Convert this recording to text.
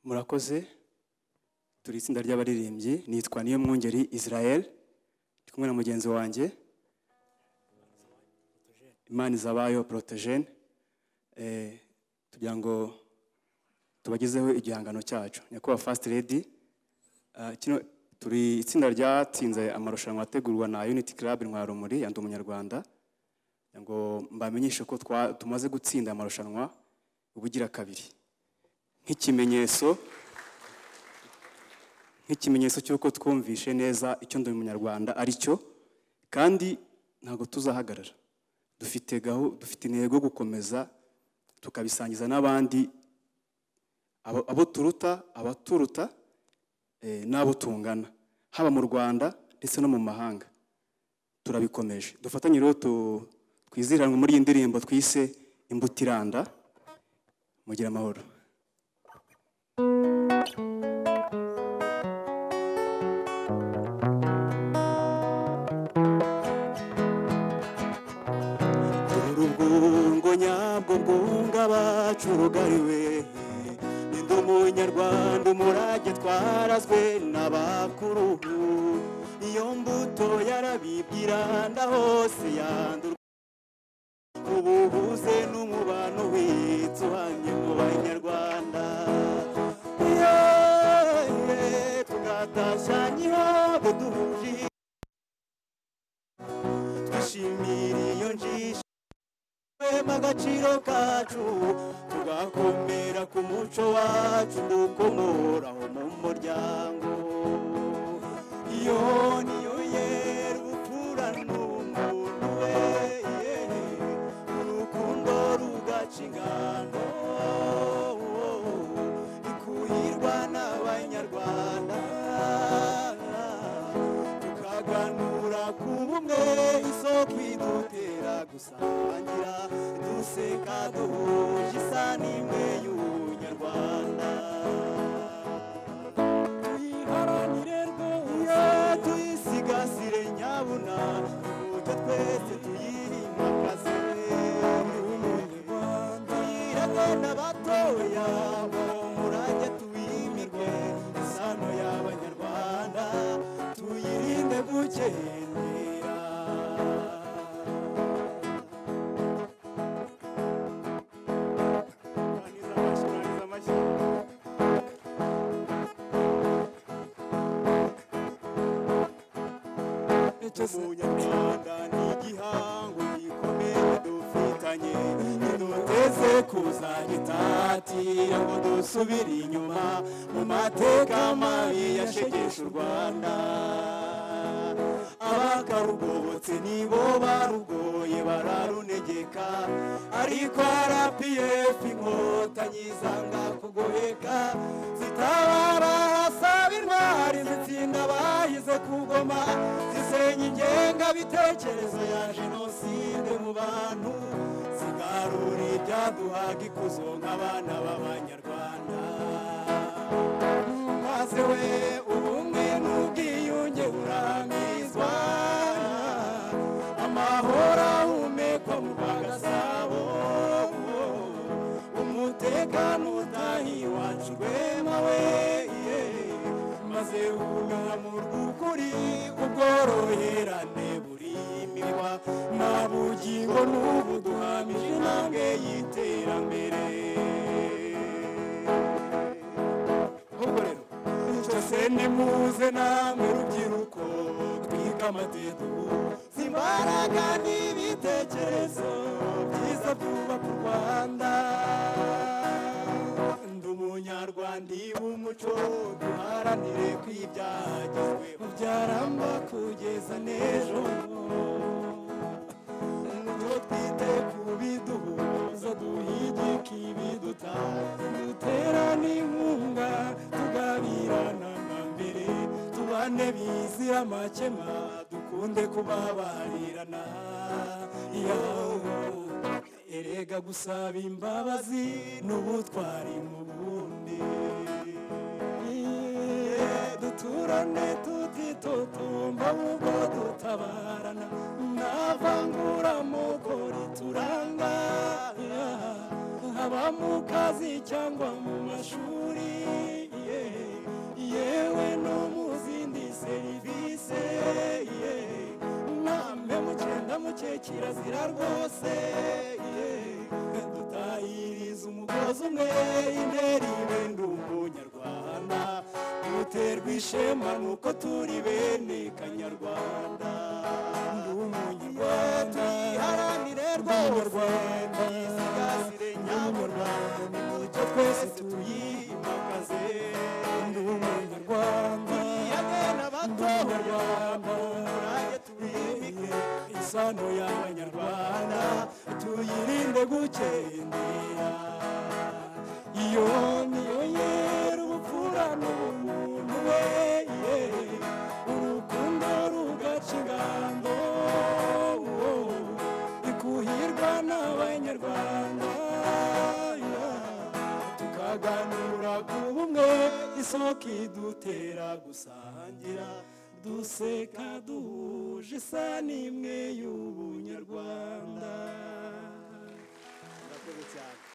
murakoze turi itsinda ry'abaririmbyi nitwa niyo mwungeri Israel ndi kumwe na mugenzi wanjye Imana Izabayo Protogene tugira ngo tubagezeho igihangano cyacu nyakubahwa First Lady kino turi itsinda ryatsinze amarushanwa ategurwa na Unity Club Intwarumuri ya Ndi Umunyarwanda ngo mbamenyeshe ko tumaze gutsinda amarushanwa ubugira kabiri nk'ikimenyetso cy'uko twumvishe neza icyo Ndi Umunyarwanda ari cyo kandi ntago tuzahagarara dufite intego yo gukomeza tukabisangiza n'abandi abo turuta abaturuta n'abo tungana haba mu Rwanda ndetse no mu mahanga turabikomeje dufatanye rero twizihiranwe muri iyi ndirimbo twise Imbutiranda mugira amahoro urubungo nyabwo bwunga bacu rugariwe Ndi Umunyarwanda umurage twarazwe n'abakuru iyo mbuto yarabibwiranda hose yandurwa ubuhuze n'umubano witsuhanye mu Banyarwanda tugatashanya ihabo duhuje twishimira iyo njisho agaciro kacu tugakomera ku muco wacu dukomoraho mu muryango iyo niyo yera ubupfura n'umuntu we urukundo rugaca ingando ikuhirwa n'Abanyarwanda tukaganura ku bumwe isoko idutera gusangira duseka duhuje isa n'imwe y'Ubunyarwanda tuyiharanire rwose tuyisigasire nyabuna uburyo twese tuyimakaze tuyirage n'abatoya umurage tuwimirwe isano y'Abanyarwanda tuyirinde gukendera Umunyarwanda n'igihango gikomeye dufitanye ntiduteze kuzagitatira ngo dusubire inyuma mu mateka mabi yashegeshe u Rwanda abakarugobotse nibo barugoye bararunegeka ariko RPF inkotanyi zanga kugoheka zitabara hasaba intwari zitsinda bahize kugoma zisenya ingengabitekerezo ya jenoside mu bantu zigarura ibyaduhaga ikuzo nk'abana b'Abanyarwanda maze we ubumwe n'ubwiyunge burahamizwa amahoro ahumekwa mu Rwagasabo umutekano utahi iwacu rwema we maze ugamurwa ukuri ubworoherane burimirwa nta bugingo n'ubu duhamije intambwe y'iterambere ahubwo rero cyose nimuze namwe rubyiruko twiga amategeko imbaraga n'ibitekerezo byiza byubaka u Rwanda Ndi Umunyarwanda w'umuco duharanire kwibyagezweho byaramba kugeza n'ejo umuco twite ku biduhuza duhigike ibiduta duterane inkunga tugabirana na mbere tubane bizira amakemwa dukunde kubabarirana erega gusaba imbabazi n'ubutwari mu bundi duturane tutitotomba ubwo dutabarana navangura amoko rituranga haba mu kazi cyangwa mu mashuri ishema nuko turi bene kanyarwanda ndi umunyarwanda iharanire rwose isigasire nyamurwanda imucyo twese tuyimakaze ndi umunyarwanda yagena abanyarwanda murage tubimike isano y'abanyarwanda tuyirinde gukendera iyo niyo yera ubupfura n'ubumuntu we urukundo rugaca ingando ikuhirwa n'abanyarwanda tukaganura ku bumwe isoko idutera gusangira duseka duhuje isa n'imwe y'ubunyarwanda